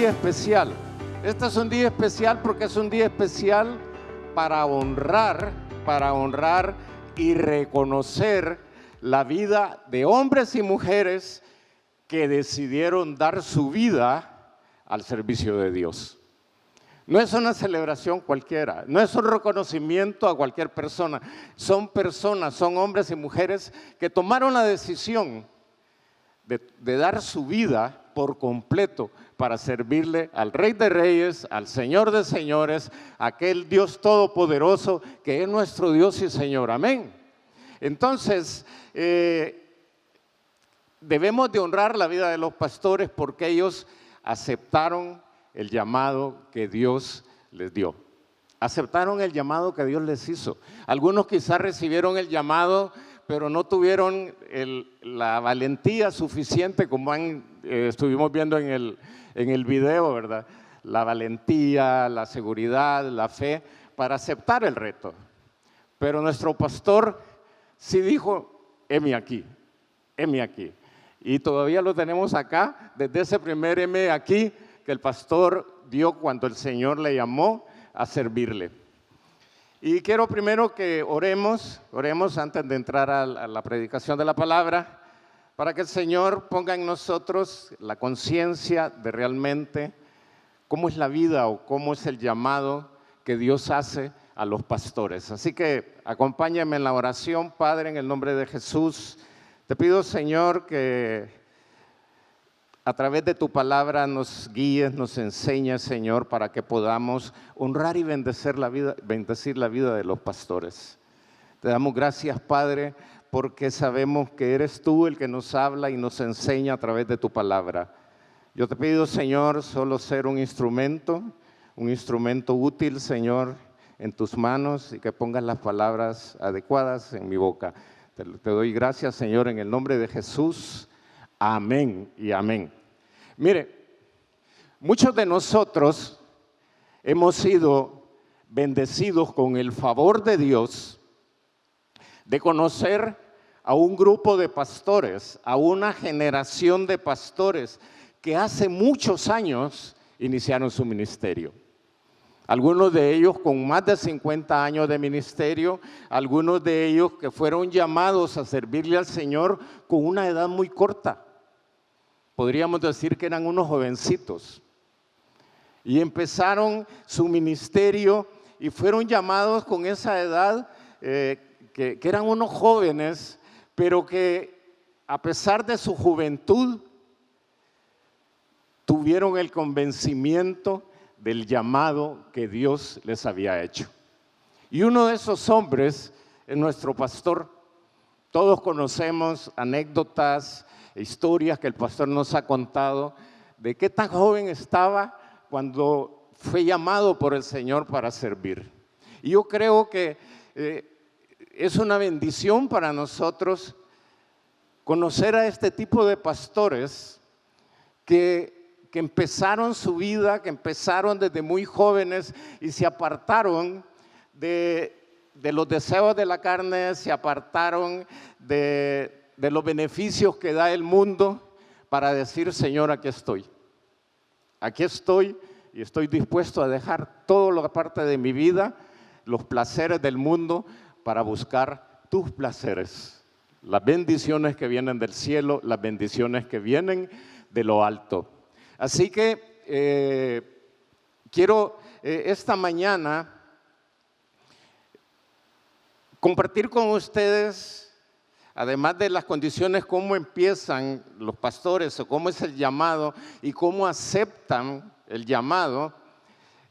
día especial. Este es un día especial porque es un día especial para honrar y reconocer la vida de hombres y mujeres que decidieron dar su vida al servicio de Dios. No es una celebración cualquiera, no es un reconocimiento a cualquier persona. Son personas, son hombres y mujeres que tomaron la decisión de dar su vida por completo para servirle al Rey de Reyes, al Señor de Señores, aquel Dios todopoderoso que es nuestro Dios y Señor. Amén. Entonces, debemos de honrar la vida de los pastores porque ellos aceptaron el llamado que Dios les dio. Aceptaron el llamado que Dios les hizo. Algunos quizás recibieron el llamado, pero no tuvieron la valentía suficiente, como estuvimos viendo en el video, ¿verdad? La valentía, la seguridad, la fe, para aceptar el reto. Pero nuestro pastor sí dijo, heme aquí, heme aquí. Y todavía lo tenemos acá, desde ese primer heme aquí, que el pastor dio cuando el Señor le llamó a servirle. Y quiero primero que oremos antes de entrar a la predicación de la palabra, para que el Señor ponga en nosotros la conciencia de realmente cómo es la vida o cómo es el llamado que Dios hace a los pastores. Así que acompáñame en la oración, Padre, en el nombre de Jesús. Te pido, Señor, que a través de tu palabra nos guíes, nos enseñes, Señor, para que podamos honrar y bendecir la vida de los pastores. Te damos gracias, Padre, porque sabemos que eres tú el que nos habla y nos enseña a través de tu palabra. Yo te pido, Señor, solo ser un instrumento útil, Señor, en tus manos y que pongas las palabras adecuadas en mi boca. Te doy gracias, Señor, en el nombre de Jesús. Amén y amén. Mire, muchos de nosotros hemos sido bendecidos con el favor de Dios de conocer a un grupo de pastores, a una generación de pastores que hace muchos años iniciaron su ministerio. Algunos de ellos con más de 50 años de ministerio, algunos de ellos que fueron llamados a servirle al Señor con una edad muy corta. Podríamos decir que eran unos jovencitos. Y empezaron su ministerio y fueron llamados con esa edad, que eran unos jóvenes, pero que a pesar de su juventud, tuvieron el convencimiento del llamado que Dios les había hecho. Y uno de esos hombres es nuestro pastor. Todos conocemos anécdotas, historias que el pastor nos ha contado de qué tan joven estaba cuando fue llamado por el Señor para servir. Y yo creo que es una bendición para nosotros conocer a este tipo de pastores que empezaron su vida, que empezaron desde muy jóvenes y se apartaron de los deseos de la carne, se apartaron de los beneficios que da el mundo para decir, Señor, aquí estoy y estoy dispuesto a dejar todo lo que parte de mi vida, los placeres del mundo, para buscar tus placeres, las bendiciones que vienen del cielo, las bendiciones que vienen de lo alto. Así que quiero esta mañana compartir con ustedes, además de las condiciones, cómo empiezan los pastores o cómo es el llamado y cómo aceptan el llamado,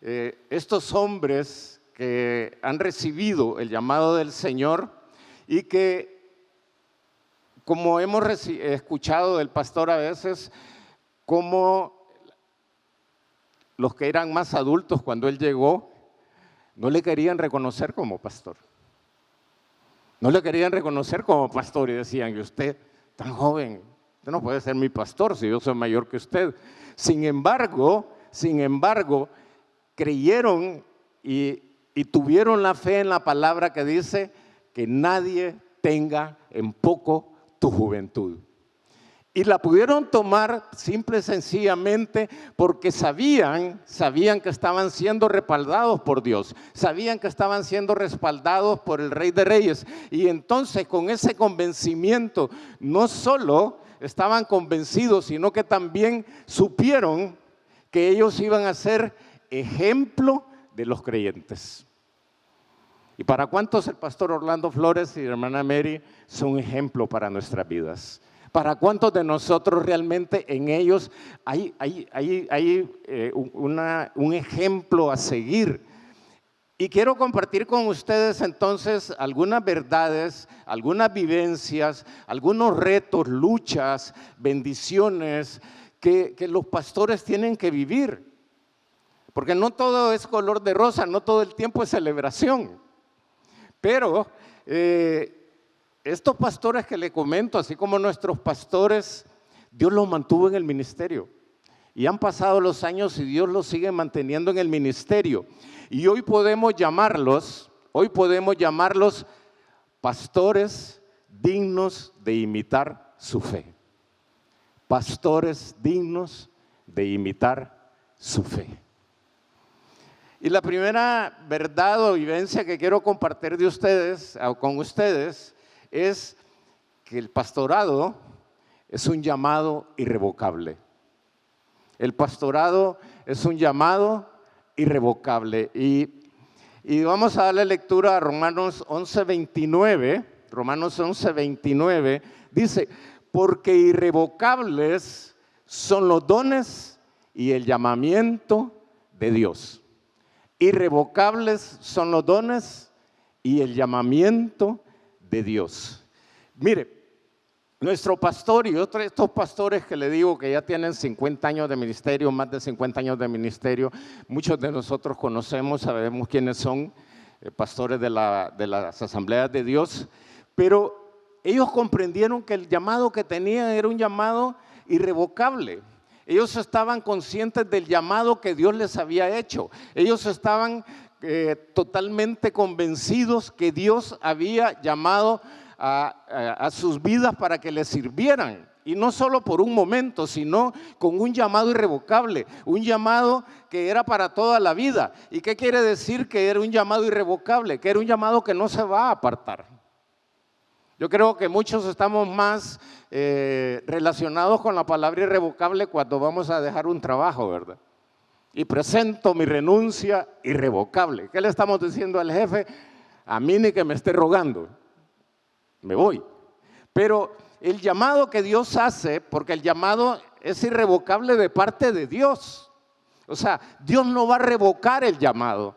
estos hombres que han recibido el llamado del Señor y que, como hemos escuchado del pastor a veces, como los que eran más adultos cuando él llegó, no le querían reconocer como pastor. No le querían reconocer como pastor y decían, y usted tan joven, usted no puede ser mi pastor si yo soy mayor que usted. Sin embargo, creyeron y tuvieron la fe en la palabra que dice que nadie tenga en poco tu juventud. Y la pudieron tomar simple y sencillamente porque sabían que estaban siendo respaldados por Dios, sabían que estaban siendo respaldados por el Rey de Reyes. Y entonces con ese convencimiento no solo estaban convencidos, sino que también supieron que ellos iban a ser ejemplo de los creyentes. ¿Y para cuántos el pastor Orlando Flores y la hermana Mary son ejemplo para nuestras vidas? ¿Para cuántos de nosotros realmente en ellos hay un ejemplo a seguir? Y quiero compartir con ustedes entonces algunas verdades, algunas vivencias, algunos retos, luchas, bendiciones que los pastores tienen que vivir. Porque no todo es color de rosa, no todo el tiempo es celebración. Pero estos pastores que le comento, así como nuestros pastores, Dios los mantuvo en el ministerio. Y han pasado los años y Dios los sigue manteniendo en el ministerio. Y hoy podemos llamarlos pastores dignos de imitar su fe. Pastores dignos de imitar su fe. Y la primera verdad o vivencia que quiero compartir con ustedes es que el pastorado es un llamado irrevocable. El pastorado es un llamado irrevocable. Y vamos a darle lectura a Romanos 11:29. Romanos 11:29 dice: porque irrevocables son los dones y el llamamiento de Dios. Irrevocables son los dones y el llamamiento de Dios. Mire, nuestro pastor y estos pastores que le digo que ya tienen 50 años de ministerio, más de 50 años de ministerio, muchos de nosotros conocemos, sabemos quiénes son, pastores de las asambleas de Dios, pero ellos comprendieron que el llamado que tenían era un llamado irrevocable. Ellos estaban conscientes del llamado que Dios les había hecho. Ellos estaban totalmente convencidos que Dios había llamado a sus vidas para que les sirvieran. Y no solo por un momento, sino con un llamado irrevocable, un llamado que era para toda la vida. ¿Y qué quiere decir que era un llamado irrevocable? Que era un llamado que no se va a apartar. Yo creo que muchos estamos más relacionados con la palabra irrevocable cuando vamos a dejar un trabajo, ¿verdad? Y presento mi renuncia irrevocable. ¿Qué le estamos diciendo al jefe? A mí ni que me esté rogando, me voy. Pero el llamado que Dios hace, porque el llamado es irrevocable de parte de Dios. O sea, Dios no va a revocar el llamado.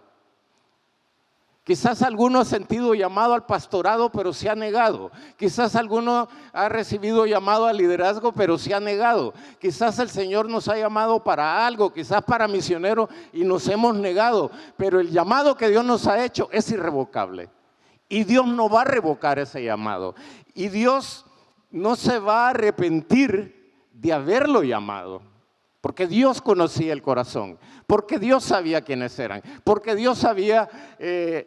Quizás alguno ha sentido llamado al pastorado, pero se ha negado. Quizás alguno ha recibido llamado al liderazgo, pero se ha negado. Quizás el Señor nos ha llamado para algo, quizás para misionero, y nos hemos negado. Pero el llamado que Dios nos ha hecho es irrevocable. Y Dios no va a revocar ese llamado. Y Dios no se va a arrepentir de haberlo llamado. Porque Dios conocía el corazón, porque Dios sabía quiénes eran, porque Dios sabía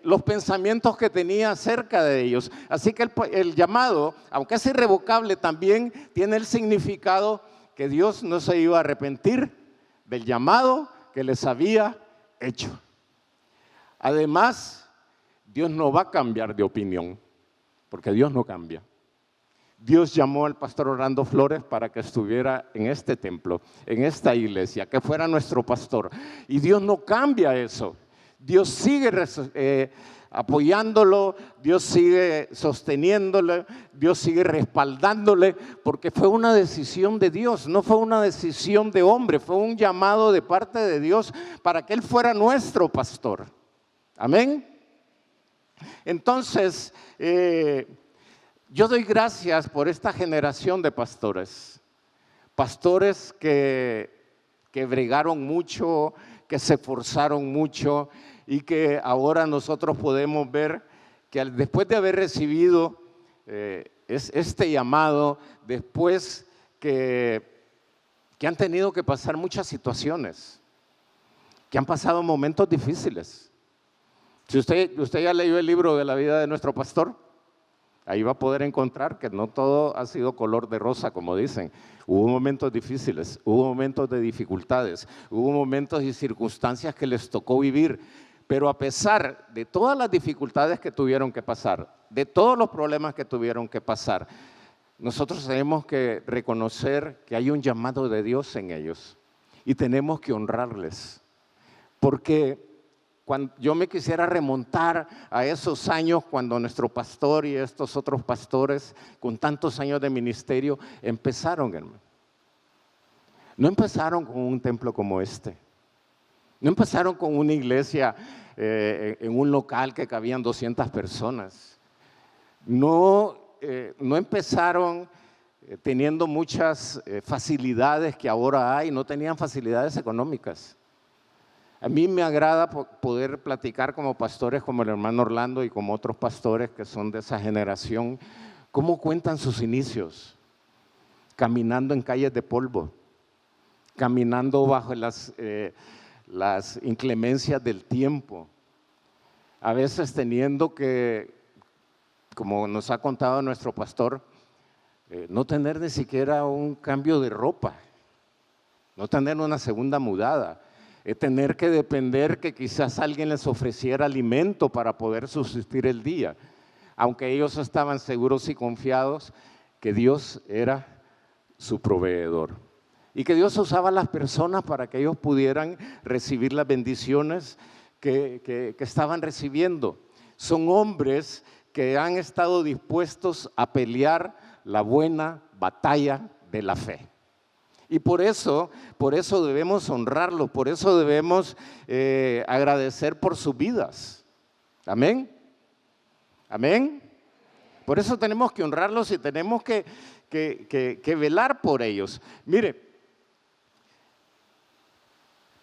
los pensamientos que tenía acerca de ellos. Así que el llamado, aunque es irrevocable, también tiene el significado que Dios no se iba a arrepentir del llamado que les había hecho. Además, Dios no va a cambiar de opinión, porque Dios no cambia. Dios llamó al pastor Orlando Flores para que estuviera en este templo, en esta iglesia, que fuera nuestro pastor. Y Dios no cambia eso. Dios sigue apoyándolo, Dios sigue sosteniéndole, Dios sigue respaldándole, porque fue una decisión de Dios, no fue una decisión de hombre, fue un llamado de parte de Dios para que Él fuera nuestro pastor. Amén. Entonces, yo doy gracias por esta generación de pastores, pastores que bregaron mucho, que se esforzaron mucho y que ahora nosotros podemos ver que después de haber recibido este llamado, después que han tenido que pasar muchas situaciones, que han pasado momentos difíciles. Si usted ya leyó el libro de la vida de nuestro pastor, Ahí va a poder encontrar que no todo ha sido color de rosa, como dicen. Hubo momentos difíciles, hubo momentos de dificultades, hubo momentos y circunstancias que les tocó vivir. Pero a pesar de todas las dificultades que tuvieron que pasar, de todos los problemas que tuvieron que pasar, nosotros tenemos que reconocer que hay un llamado de Dios en ellos y tenemos que honrarles. Porque cuando yo me quisiera remontar a esos años cuando nuestro pastor y estos otros pastores con tantos años de ministerio empezaron, hermano. No empezaron con un templo como este. No empezaron con una iglesia en un local que cabían 200 personas. No empezaron teniendo muchas facilidades que ahora hay, no tenían facilidades económicas. A mí me agrada poder platicar como pastores como el hermano Orlando y como otros pastores que son de esa generación, cómo cuentan sus inicios, caminando en calles de polvo, caminando bajo las inclemencias del tiempo, a veces teniendo que, como nos ha contado nuestro pastor, no tener ni siquiera un cambio de ropa, no tener una segunda mudada, tener que depender que quizás alguien les ofreciera alimento para poder subsistir el día, aunque ellos estaban seguros y confiados que Dios era su proveedor y que Dios usaba a las personas para que ellos pudieran recibir las bendiciones que estaban recibiendo. Son hombres que han estado dispuestos a pelear la buena batalla de la fe. Y por eso debemos honrarlos, por eso debemos agradecer por sus vidas. Amén. Amén. Por eso tenemos que honrarlos y tenemos que velar por ellos. Mire,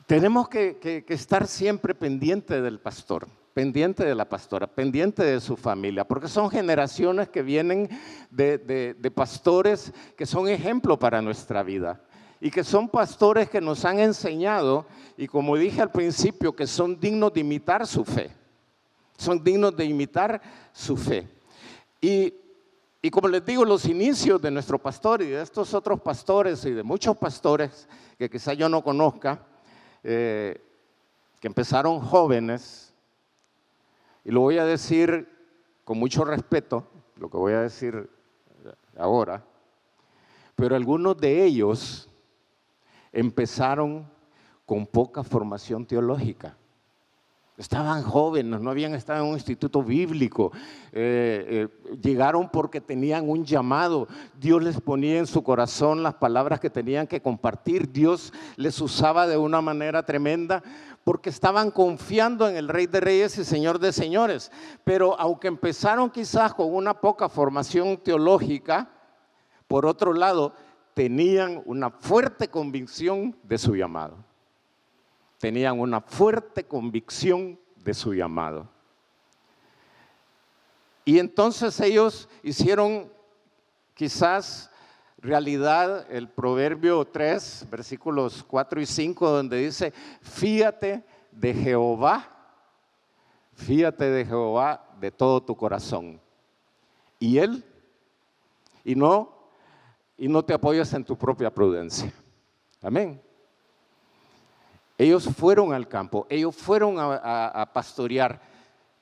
tenemos que estar siempre pendiente del pastor, pendiente de la pastora, pendiente de su familia, porque son generaciones que vienen de pastores que son ejemplo para nuestra vida. Y que son pastores que nos han enseñado, y como dije al principio, que son dignos de imitar su fe. Son dignos de imitar su fe. Y como les digo, los inicios de nuestro pastor y de estos otros pastores y de muchos pastores que quizá yo no conozca, que empezaron jóvenes, y lo voy a decir con mucho respeto, lo que voy a decir ahora, pero algunos de ellos empezaron con poca formación teológica. Estaban jóvenes, no habían estado en un instituto bíblico, llegaron porque tenían un llamado. Dios les ponía en su corazón las palabras que tenían que compartir. Dios les usaba de una manera tremenda porque estaban confiando en el Rey de Reyes y Señor de Señores. Pero aunque empezaron quizás con una poca formación teológica, por otro lado, tenían una fuerte convicción de su llamado. Tenían una fuerte convicción de su llamado. Y entonces ellos hicieron quizás realidad el Proverbio 3, versículos 4 y 5, donde dice: fíate de Jehová de todo tu corazón. Y no te apoyas en tu propia prudencia. Amén. Ellos fueron al campo, ellos fueron a pastorear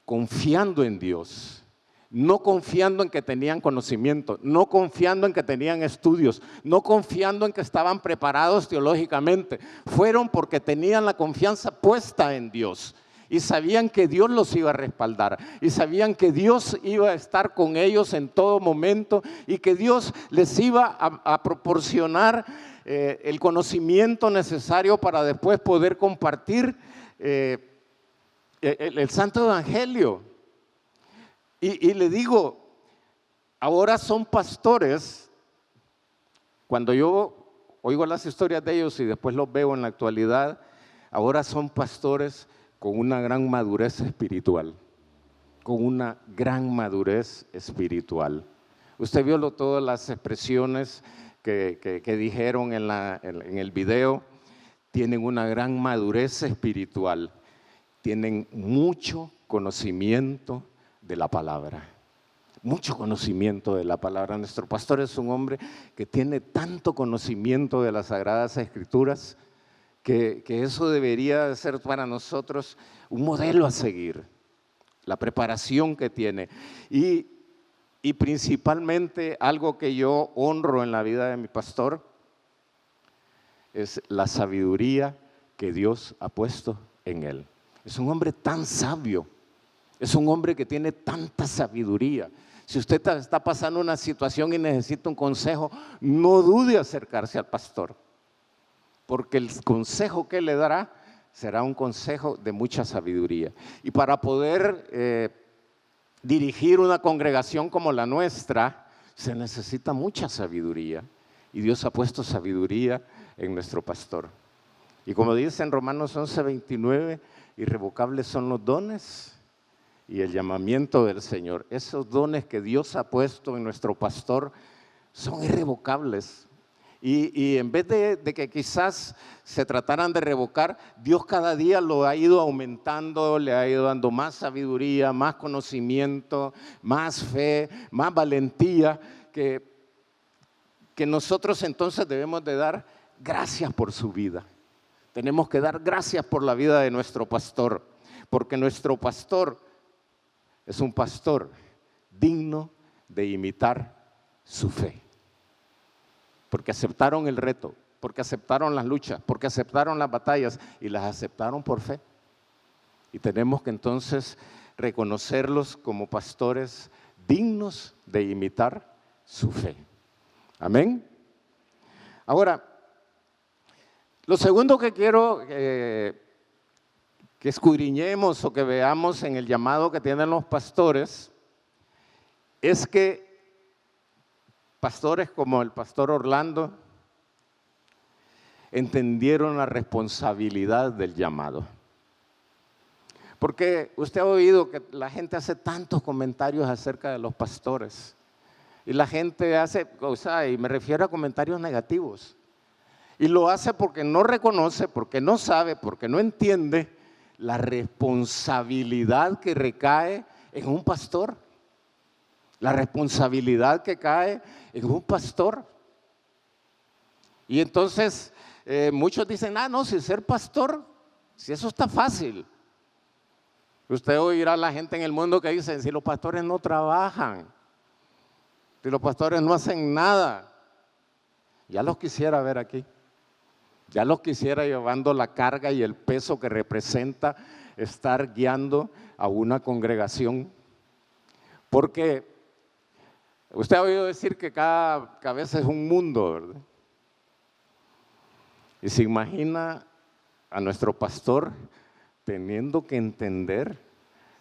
confiando en Dios, no confiando en que tenían conocimiento, no confiando en que tenían estudios, no confiando en que estaban preparados teológicamente. Fueron porque tenían la confianza puesta en Dios. Y sabían que Dios los iba a respaldar, y sabían que Dios iba a estar con ellos en todo momento, y que Dios les iba a proporcionar el conocimiento necesario para después poder compartir el Santo Evangelio. Y le digo, ahora son pastores. Cuando yo oigo las historias de ellos y después los veo en la actualidad, ahora son pastores con una gran madurez espiritual, con una gran madurez espiritual. Usted vio todas las expresiones que dijeron en el video. Tienen una gran madurez espiritual, tienen mucho conocimiento de la palabra, mucho conocimiento de la palabra. Nuestro pastor es un hombre que tiene tanto conocimiento de las Sagradas Escrituras que eso debería ser para nosotros un modelo a seguir, la preparación que tiene. Y principalmente algo que yo honro en la vida de mi pastor es la sabiduría que Dios ha puesto en él. Es un hombre tan sabio, es un hombre que tiene tanta sabiduría. Si usted está pasando una situación y necesita un consejo, no dude acercarse al pastor, porque el consejo que le dará será un consejo de mucha sabiduría. Y para poder dirigir una congregación como la nuestra, se necesita mucha sabiduría. Y Dios ha puesto sabiduría en nuestro pastor. Y como dice en Romanos 11:29, irrevocables son los dones y el llamamiento del Señor. Esos dones que Dios ha puesto en nuestro pastor son irrevocables. Y en vez de que quizás se trataran de revocar, Dios cada día lo ha ido aumentando, le ha ido dando más sabiduría, más conocimiento, más fe, más valentía, que nosotros entonces debemos de dar gracias por su vida. Tenemos que dar gracias por la vida de nuestro pastor, porque nuestro pastor es un pastor digno de imitar su fe. Porque aceptaron el reto, porque aceptaron las luchas, porque aceptaron las batallas y las aceptaron por fe. Y tenemos que entonces reconocerlos como pastores dignos de imitar su fe. Amén. Ahora, lo segundo que quiero que escudriñemos o que veamos en el llamado que tienen los pastores es que pastores como el pastor Orlando entendieron la responsabilidad del llamado. Porque usted ha oído que la gente hace tantos comentarios acerca de los pastores. Y la gente hace, y me refiero a comentarios negativos. Y lo hace porque no reconoce, porque no sabe, porque no entiende la responsabilidad que recae en un pastor. La responsabilidad que cae en un pastor. Y entonces muchos dicen, no, si ser pastor, si eso está fácil. Usted oirá a la gente en el mundo que dice, si los pastores no trabajan, si los pastores no hacen nada, ya los quisiera ver aquí. Ya los quisiera llevando la carga y el peso que representa estar guiando a una congregación. Porque usted ha oído decir que cada cabeza es un mundo, ¿verdad? Y se imagina a nuestro pastor teniendo que entender,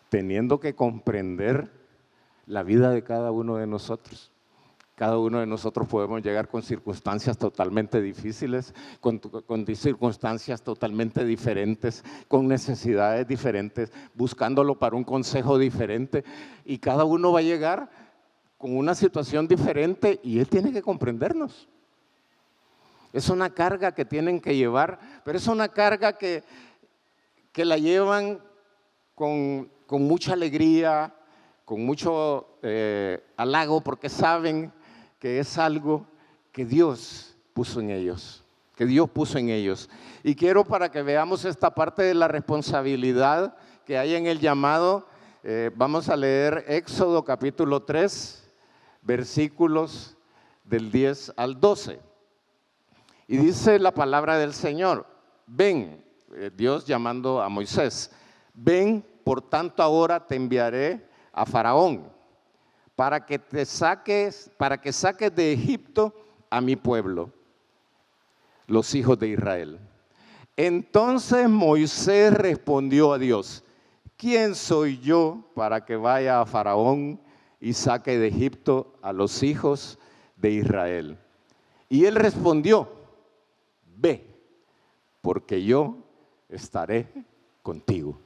teniendo que comprender la vida de cada uno de nosotros. Cada uno de nosotros podemos llegar con circunstancias totalmente difíciles, con circunstancias totalmente diferentes, con necesidades diferentes, buscándolo para un consejo diferente. Y cada uno va a llegar con una situación diferente y él tiene que comprendernos. Es una carga que tienen que llevar, pero es una carga que la llevan con mucha alegría, con mucho halago, porque saben que es algo que Dios puso en ellos, que Dios puso en ellos. Y quiero para que veamos esta parte de la responsabilidad que hay en el llamado, vamos a leer Éxodo capítulo 3, versículos del 10 al 12. Y dice la palabra del Señor, ven, Dios llamando a Moisés, ven, por tanto ahora te enviaré a Faraón, para que saques de Egipto a mi pueblo, los hijos de Israel. Entonces Moisés respondió a Dios, ¿quién soy yo para que vaya a Faraón y saque de Egipto a los hijos de Israel? Y él respondió, ve, porque yo estaré contigo.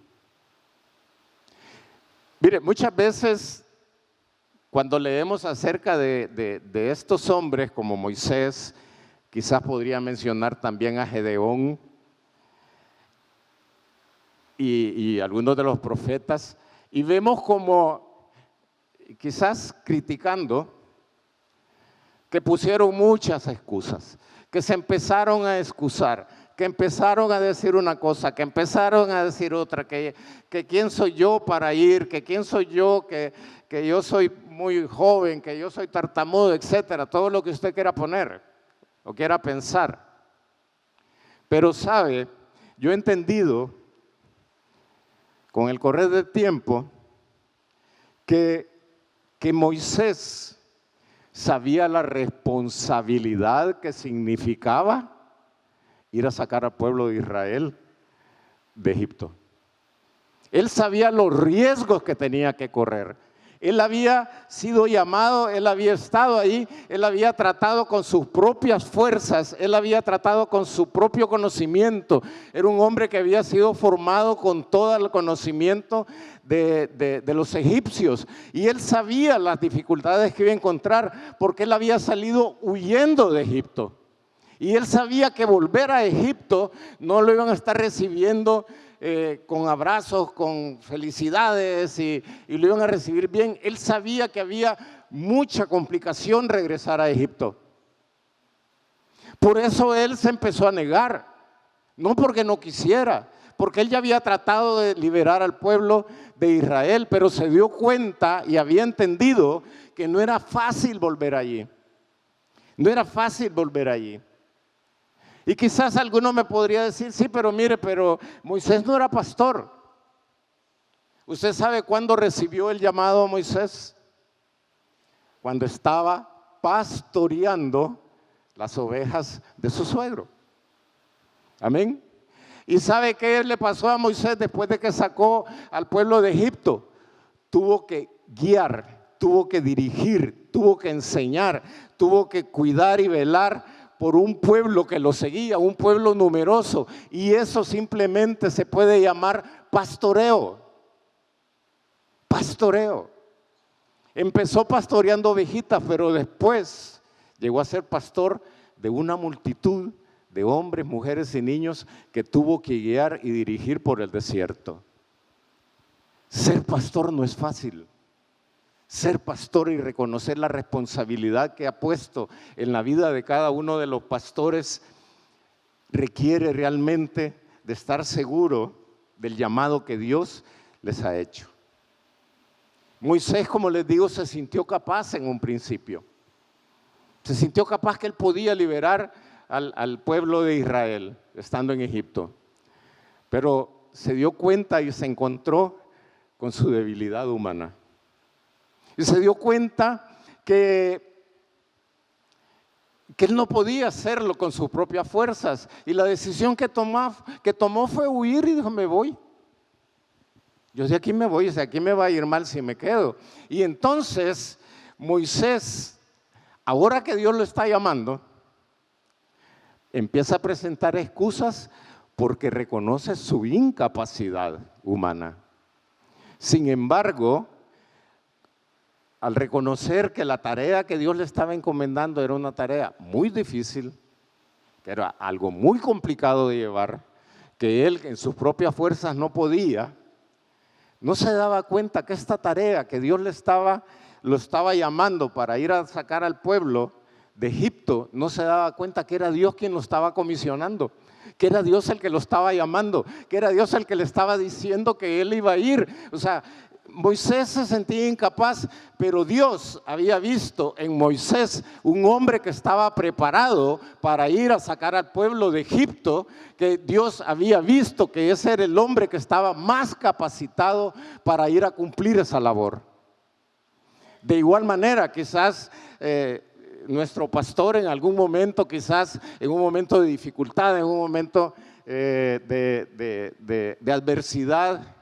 Mire, muchas veces cuando leemos acerca de estos hombres como Moisés, quizás podría mencionar también a Gedeón y algunos de los profetas, y vemos como quizás criticando, que pusieron muchas excusas, que se empezaron a excusar, que empezaron a decir una cosa, que empezaron a decir otra, que quién soy yo para ir, que quién soy yo, que yo soy muy joven, que yo soy tartamudo, etcétera, todo lo que usted quiera poner o quiera pensar. Pero sabe, yo he entendido con el correr del tiempo que Moisés sabía la responsabilidad que significaba ir a sacar al pueblo de Israel de Egipto. Él sabía los riesgos que tenía que correr. Él había sido llamado, él había estado ahí, él había tratado con sus propias fuerzas, él había tratado con su propio conocimiento. Era un hombre que había sido formado con todo el conocimiento de los egipcios. Y él sabía las dificultades que iba a encontrar porque él había salido huyendo de Egipto. Y él sabía que volver a Egipto no lo iban a estar recibiendo con abrazos, con felicidades y lo iban a recibir bien. Él sabía que había mucha complicación regresar a Egipto. Por eso él se empezó a negar, no porque no quisiera, porque él ya había tratado de liberar al pueblo de Israel, pero se dio cuenta y había entendido que no era fácil volver allí. No era fácil volver allí. Y quizás alguno me podría decir, sí, pero mire, pero Moisés no era pastor. ¿Usted sabe cuándo recibió el llamado a Moisés? Cuando estaba pastoreando las ovejas de su suegro. Amén. ¿Y sabe qué le pasó a Moisés después de que sacó al pueblo de Egipto? Tuvo que guiar, tuvo que dirigir, tuvo que enseñar, tuvo que cuidar y velar por un pueblo que lo seguía, un pueblo numeroso. Y eso simplemente se puede llamar pastoreo. Pastoreo. Empezó pastoreando ovejitas, pero después llegó a ser pastor de una multitud de hombres, mujeres y niños que tuvo que guiar y dirigir por el desierto. Ser pastor no es fácil. Ser pastor y reconocer la responsabilidad que ha puesto en la vida de cada uno de los pastores requiere realmente de estar seguro del llamado que Dios les ha hecho. Moisés, como les digo, se sintió capaz en un principio. Se sintió capaz que él podía liberar al pueblo de Israel estando en Egipto. Pero se dio cuenta y se encontró con su debilidad humana. Y se dio cuenta que él no podía hacerlo con sus propias fuerzas. Y la decisión que tomó fue huir y dijo, me voy. Yo de aquí me voy, de aquí me va a ir mal si me quedo. Y entonces Moisés, ahora que Dios lo está llamando, empieza a presentar excusas porque reconoce su incapacidad humana. Sin embargo, al reconocer que la tarea que Dios le estaba encomendando era una tarea muy difícil, que era algo muy complicado de llevar, que él en sus propias fuerzas no podía, no se daba cuenta que esta tarea que Dios lo estaba llamando para ir a sacar al pueblo de Egipto, no se daba cuenta que era Dios quien lo estaba comisionando, que era Dios el que lo estaba llamando, que era Dios el que le estaba diciendo que él iba a ir. O sea, Moisés se sentía incapaz, pero Dios había visto en Moisés un hombre que estaba preparado para ir a sacar al pueblo de Egipto, que Dios había visto que ese era el hombre que estaba más capacitado para ir a cumplir esa labor. De igual manera, quizás nuestro pastor en algún momento, quizás en un momento de dificultad, en un momento de adversidad,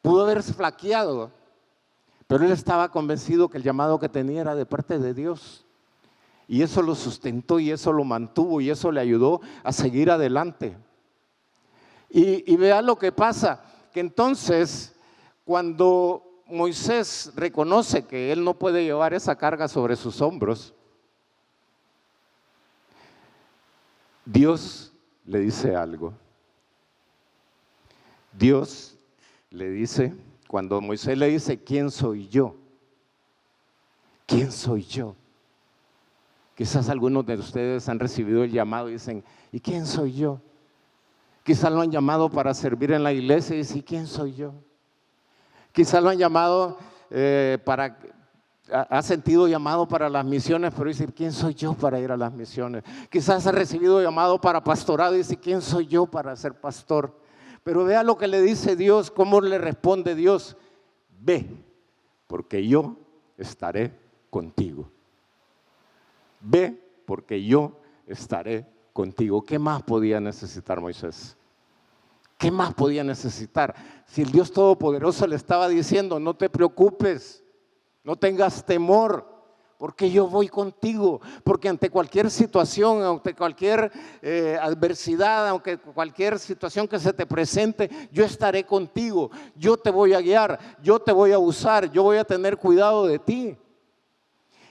pudo haberse flaqueado, pero él estaba convencido que el llamado que tenía era de parte de Dios. Y eso lo sustentó y eso lo mantuvo y eso le ayudó a seguir adelante. Y vea lo que pasa, que entonces cuando Moisés reconoce que él no puede llevar esa carga sobre sus hombros, Dios le dice algo. Dios le dice, cuando Moisés le dice, ¿quién soy yo? ¿quién soy yo? Quizás algunos de ustedes han recibido el llamado y dicen, ¿y quién soy yo? Quizás lo han llamado para servir en la iglesia y dicen, ¿y quién soy yo? Quizás lo han llamado ha sentido llamado para las misiones, pero dice, ¿quién soy yo para ir a las misiones? Quizás ha recibido llamado para pastorado y dice, ¿quién soy yo para ser pastor? Pero vea lo que le dice Dios, cómo le responde Dios. Ve, porque yo estaré contigo. Ve, porque yo estaré contigo. ¿Qué más podía necesitar Moisés? ¿Qué más podía necesitar? Si el Dios Todopoderoso le estaba diciendo, no te preocupes, no tengas temor, porque yo voy contigo, porque ante cualquier situación, ante cualquier adversidad, aunque cualquier situación que se te presente, yo estaré contigo, yo te voy a guiar, yo te voy a usar, yo voy a tener cuidado de ti.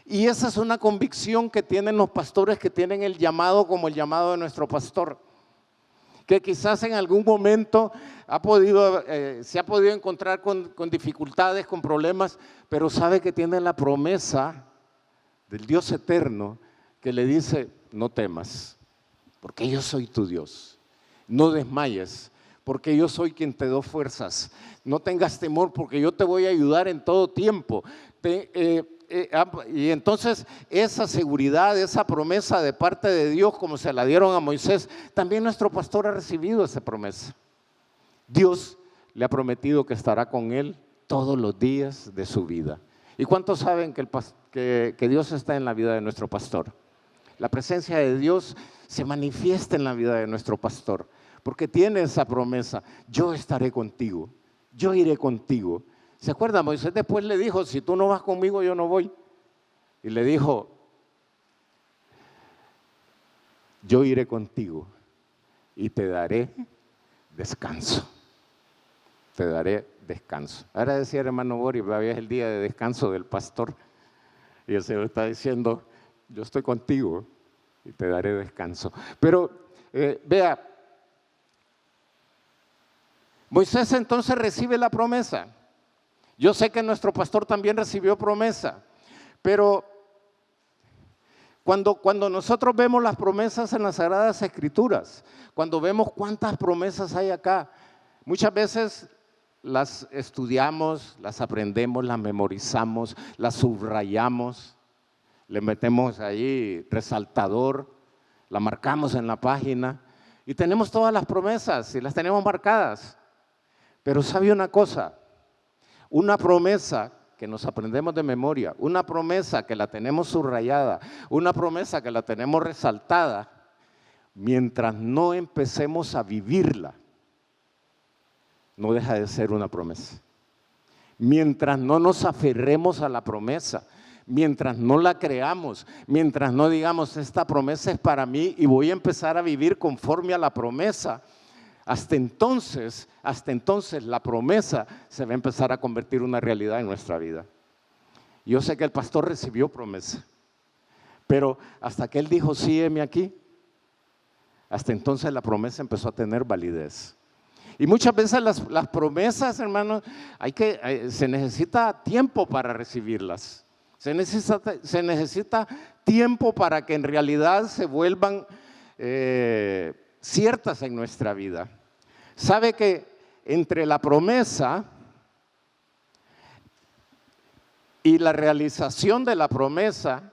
Y esa es una convicción que tienen los pastores que tienen el llamado como el llamado de nuestro pastor, que quizás en algún momento se ha podido encontrar con dificultades, con problemas, pero sabe que tiene la promesa del Dios eterno que le dice, no temas, porque yo soy tu Dios, no desmayes, porque yo soy quien te doy fuerzas, no tengas temor, porque yo te voy a ayudar en todo tiempo. Y entonces esa seguridad, esa promesa de parte de Dios, como se la dieron a Moisés, también nuestro pastor ha recibido esa promesa. Dios le ha prometido que estará con él todos los días de su vida. ¿Y cuántos saben que Dios está en la vida de nuestro pastor? La presencia de Dios se manifiesta en la vida de nuestro pastor, porque tiene esa promesa, yo estaré contigo, yo iré contigo. ¿Se acuerda? Moisés después le dijo, si tú no vas conmigo, yo no voy. Y le dijo, yo iré contigo y te daré descanso. Te daré descanso. Ahora decía el hermano Boris, todavía es el día de descanso del pastor. Y el Señor está diciendo, yo estoy contigo y te daré descanso. Pero vea, Moisés entonces recibe la promesa. Yo sé que nuestro pastor también recibió promesa, pero cuando nosotros vemos las promesas en las Sagradas Escrituras, cuando vemos cuántas promesas hay acá, muchas veces las estudiamos, las aprendemos, las memorizamos, las subrayamos, le metemos ahí resaltador, la marcamos en la página y tenemos todas las promesas y las tenemos marcadas. Pero ¿sabe una cosa? Una promesa que nos aprendemos de memoria, una promesa que la tenemos subrayada, una promesa que la tenemos resaltada, mientras no empecemos a vivirla, no deja de ser una promesa. Mientras no nos aferremos a la promesa, mientras no la creamos, mientras no digamos esta promesa es para mí y voy a empezar a vivir conforme a la promesa, hasta entonces la promesa se va a empezar a convertir en una realidad en nuestra vida. Yo sé que el pastor recibió promesa, pero hasta que él dijo, sí, heme aquí, hasta entonces la promesa empezó a tener validez. Y muchas veces las promesas, hermanos, se necesita tiempo para recibirlas. Se necesita tiempo para que en realidad se vuelvan ciertas en nuestra vida. Sabe que entre la promesa y la realización de la promesa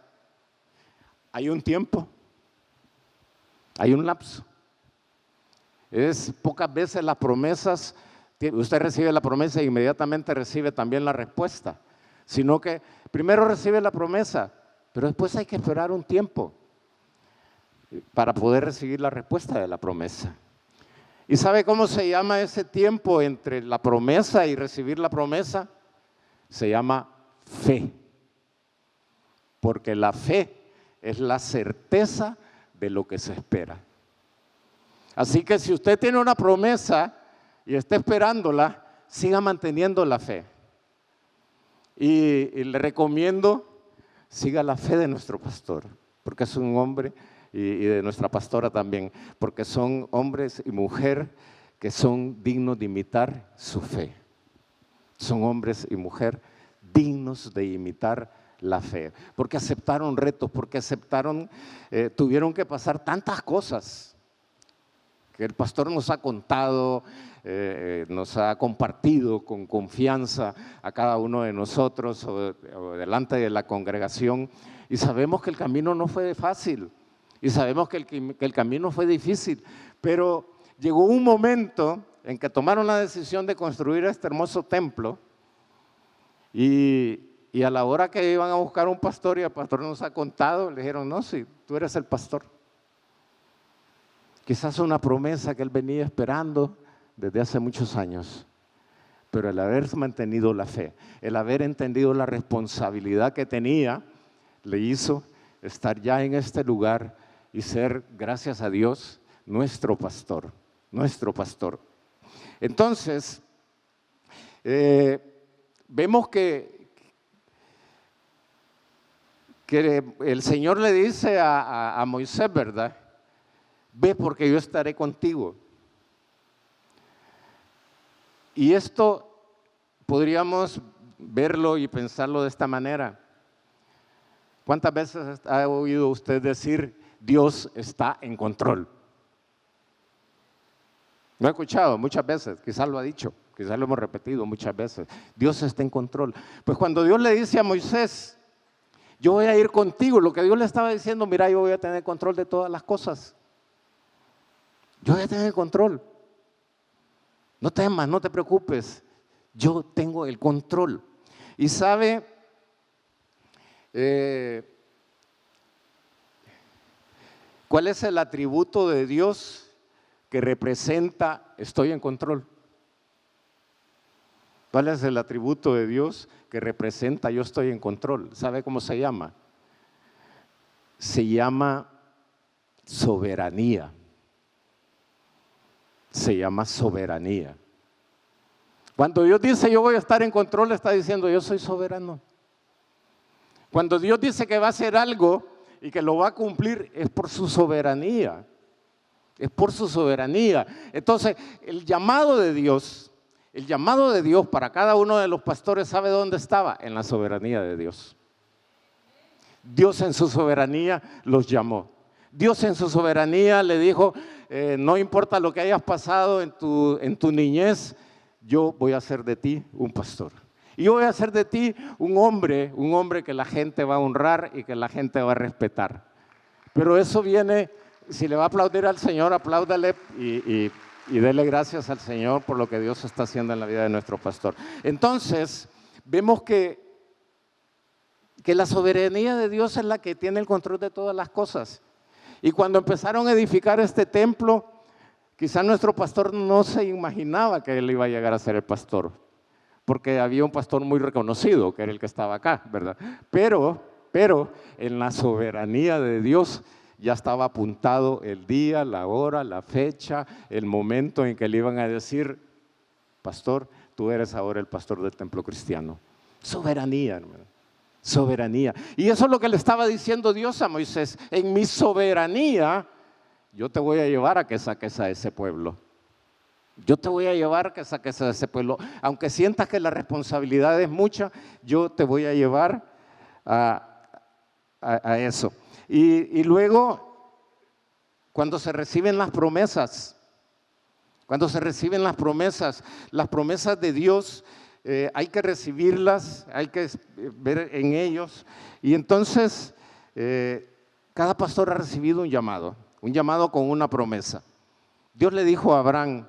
hay un tiempo, hay un lapso. Es pocas veces las promesas, usted recibe la promesa e inmediatamente recibe también la respuesta, sino que primero recibe la promesa, pero después hay que esperar un tiempo para poder recibir la respuesta de la promesa. ¿Y sabe cómo se llama ese tiempo entre la promesa y recibir la promesa? Se llama fe, porque la fe es la certeza de lo que se espera. Así que si usted tiene una promesa y está esperándola, siga manteniendo la fe. Y le recomiendo, siga la fe de nuestro pastor, porque es un hombre, y de nuestra pastora también, porque son hombres y mujeres que son dignos de imitar su fe. Son hombres y mujeres dignos de imitar la fe, porque aceptaron retos, porque tuvieron que pasar tantas cosas que el pastor nos ha contado, nos ha compartido con confianza a cada uno de nosotros o delante de la congregación, y sabemos que el camino no fue fácil, y sabemos que el camino fue difícil, pero llegó un momento en que tomaron la decisión de construir este hermoso templo, y a la hora que iban a buscar un pastor, y el pastor nos ha contado, le dijeron, no, sí, tú eres el pastor. Quizás una promesa que él venía esperando desde hace muchos años, pero el haber mantenido la fe, el haber entendido la responsabilidad que tenía, le hizo estar ya en este lugar y ser, gracias a Dios, nuestro pastor, nuestro pastor. Entonces, vemos que el Señor le dice a Moisés, ¿verdad? Ve porque yo estaré contigo. Y esto podríamos verlo y pensarlo de esta manera. ¿Cuántas veces ha oído usted decir, Dios está en control? Lo he escuchado muchas veces, quizás lo ha dicho, quizás lo hemos repetido muchas veces. Dios está en control. Pues cuando Dios le dice a Moisés, yo voy a ir contigo, lo que Dios le estaba diciendo, mira, yo voy a tener control de todas las cosas. Yo voy a tener control. No temas, no te preocupes. Yo tengo el control. Y sabe, ¿cuál es el atributo de Dios que representa estoy en control? ¿Cuál es el atributo de Dios que representa yo estoy en control? ¿Sabe cómo se llama? Se llama soberanía. Se llama soberanía. Cuando Dios dice yo voy a estar en control, está diciendo yo soy soberano. Cuando Dios dice que va a hacer algo y que lo va a cumplir, es por su soberanía. Es por su soberanía. Entonces, el llamado de Dios para cada uno de los pastores, ¿sabe dónde estaba? En la soberanía de Dios. Dios en su soberanía los llamó. Dios en su soberanía le dijo, no importa lo que hayas pasado en tu niñez, yo voy a hacer de ti un pastor. Y yo voy a hacer de ti un hombre que la gente va a honrar y que la gente va a respetar. Pero eso viene, si le va a aplaudir al Señor, apláudale y dele gracias al Señor por lo que Dios está haciendo en la vida de nuestro pastor. Entonces, vemos que la soberanía de Dios es la que tiene el control de todas las cosas. Y cuando empezaron a edificar este templo, quizá nuestro pastor no se imaginaba que él iba a llegar a ser el pastor, porque había un pastor muy reconocido, que era el que estaba acá, ¿verdad? Pero en la soberanía de Dios ya estaba apuntado el día, la hora, la fecha, el momento en que le iban a decir, pastor, tú eres ahora el pastor del templo cristiano. Soberanía, hermano. Soberanía. Y eso es lo que le estaba diciendo Dios a Moisés. En mi soberanía, yo te voy a llevar a que saques a ese pueblo. Yo te voy a llevar a que saques a ese pueblo. Aunque sientas que la responsabilidad es mucha, yo te voy a llevar a eso. Y luego, cuando se reciben las promesas, las promesas de Dios, hay que recibirlas, hay que ver en ellos. Y entonces, cada pastor ha recibido un llamado con una promesa. Dios le dijo a Abraham,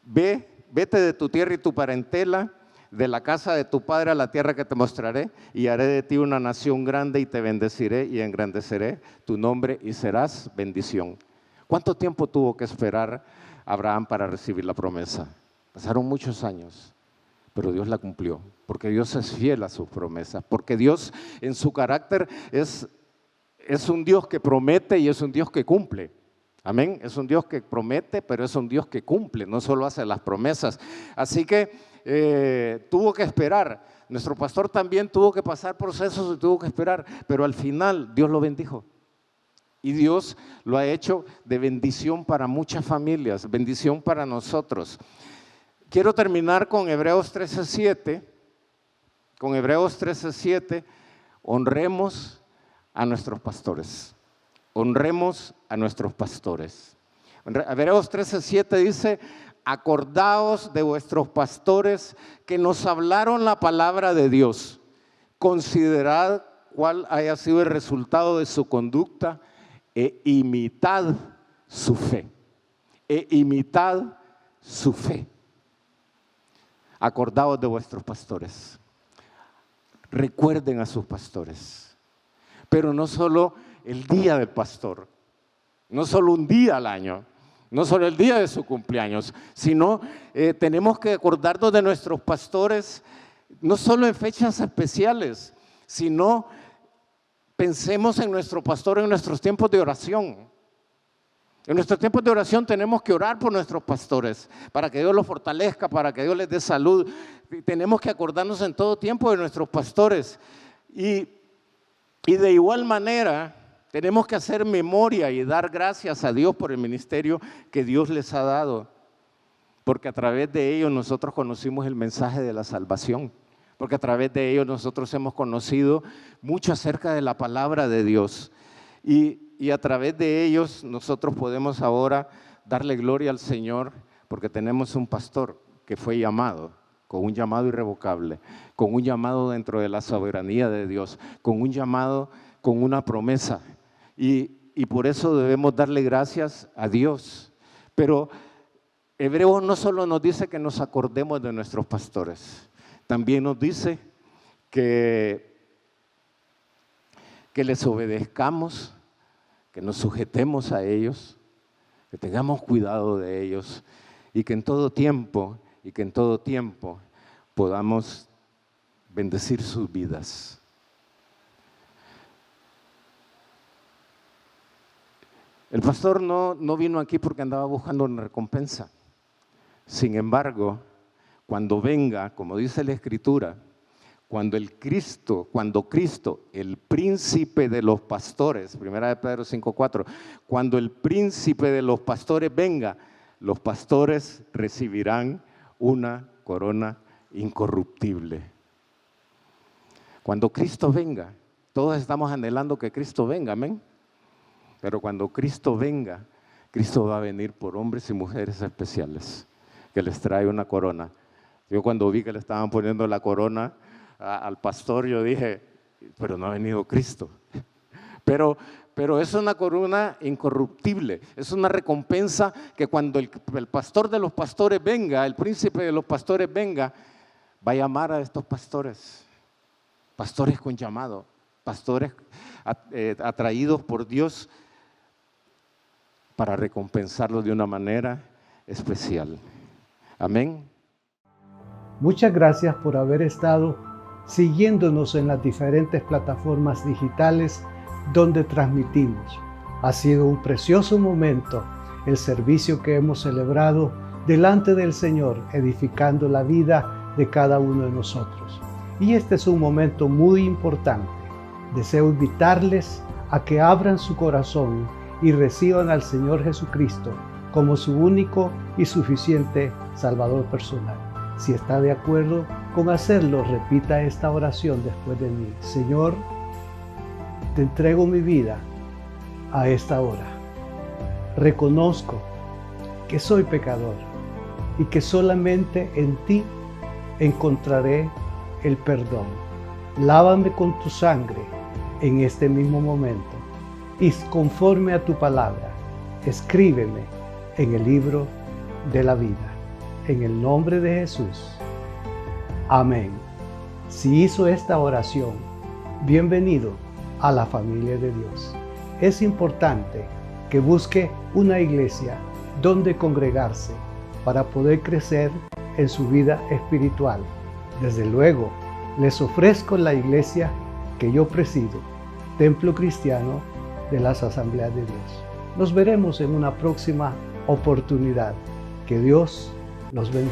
vete de tu tierra y tu parentela, de la casa de tu padre a la tierra que te mostraré, y haré de ti una nación grande y te bendeciré y engrandeceré tu nombre y serás bendición. ¿Cuánto tiempo tuvo que esperar Abraham para recibir la promesa? Pasaron muchos años, pero Dios la cumplió, porque Dios es fiel a sus promesas, porque Dios en su carácter es un Dios que promete y es un Dios que cumple. Amén, es un Dios que promete, pero es un Dios que cumple, no solo hace las promesas. Así que tuvo que esperar. Nuestro pastor también tuvo que pasar procesos y tuvo que esperar, pero al final Dios lo bendijo. Y Dios lo ha hecho de bendición para muchas familias, bendición para nosotros. Quiero terminar con Hebreos 13:7, con Hebreos 13:7, honremos a nuestros pastores. Honremos a nuestros pastores. Hebreos 13:7 dice: acordaos de vuestros pastores que nos hablaron la palabra de Dios. Considerad cuál haya sido el resultado de su conducta e imitad su fe. E imitad su fe. Acordaos de vuestros pastores. Recuerden a sus pastores. Pero no solo el día del pastor, no solo un día al año, no solo el día de su cumpleaños, sino tenemos que acordarnos de nuestros pastores, no solo en fechas especiales, sino pensemos en nuestro pastor en nuestros tiempos de oración. En nuestros tiempos de oración tenemos que orar por nuestros pastores, para que Dios los fortalezca, para que Dios les dé salud. Tenemos que acordarnos en todo tiempo de nuestros pastores. Y de igual manera, tenemos que hacer memoria y dar gracias a Dios por el ministerio que Dios les ha dado. Porque a través de ellos nosotros conocimos el mensaje de la salvación. Porque a través de ellos nosotros hemos conocido mucho acerca de la palabra de Dios. Y a través de ellos nosotros podemos ahora darle gloria al Señor porque tenemos un pastor que fue llamado, con un llamado irrevocable, con un llamado dentro de la soberanía de Dios, con un llamado, con una promesa. Y por eso debemos darle gracias a Dios. Pero Hebreos no solo nos dice que nos acordemos de nuestros pastores, también nos dice que les obedezcamos, que nos sujetemos a ellos, que tengamos cuidado de ellos y que en todo tiempo podamos bendecir sus vidas. El pastor no vino aquí porque andaba buscando una recompensa. Sin embargo, cuando venga, como dice la Escritura, cuando Cristo, el príncipe de los pastores, 1 Pedro 5:4, cuando el príncipe de los pastores venga, los pastores recibirán una corona incorruptible. Cuando Cristo venga, todos estamos anhelando que Cristo venga, amén. Pero cuando Cristo venga, Cristo va a venir por hombres y mujeres especiales, que les trae una corona. Yo cuando vi que le estaban poniendo la corona al pastor, yo dije, pero no ha venido Cristo. Pero es una corona incorruptible, es una recompensa que cuando el pastor de los pastores venga, el príncipe de los pastores venga, va a llamar a estos pastores, pastores con llamado, pastores atraídos por Dios para recompensarlos de una manera especial. Amén. Muchas gracias por haber estado siguiéndonos en las diferentes plataformas digitales donde transmitimos. Ha sido un precioso momento el servicio que hemos celebrado delante del Señor, edificando la vida de cada uno de nosotros. Y este es un momento muy importante. Deseo invitarles a que abran su corazón y reciban al Señor Jesucristo como su único y suficiente Salvador personal. Si está de acuerdo con hacerlo, repita esta oración después de mí. Señor, te entrego mi vida a esta hora. Reconozco que soy pecador y que solamente en ti encontraré el perdón. Lávame con tu sangre en este mismo momento y conforme a tu palabra, escríbeme en el libro de la vida. En el nombre de Jesús. Amén. Si hizo esta oración, bienvenido a la familia de Dios. Es importante que busque una iglesia donde congregarse para poder crecer en su vida espiritual. Desde luego, les ofrezco la iglesia que yo presido, Templo Cristiano de las Asambleas de Dios. Nos veremos en una próxima oportunidad. Que Dios los bendiga.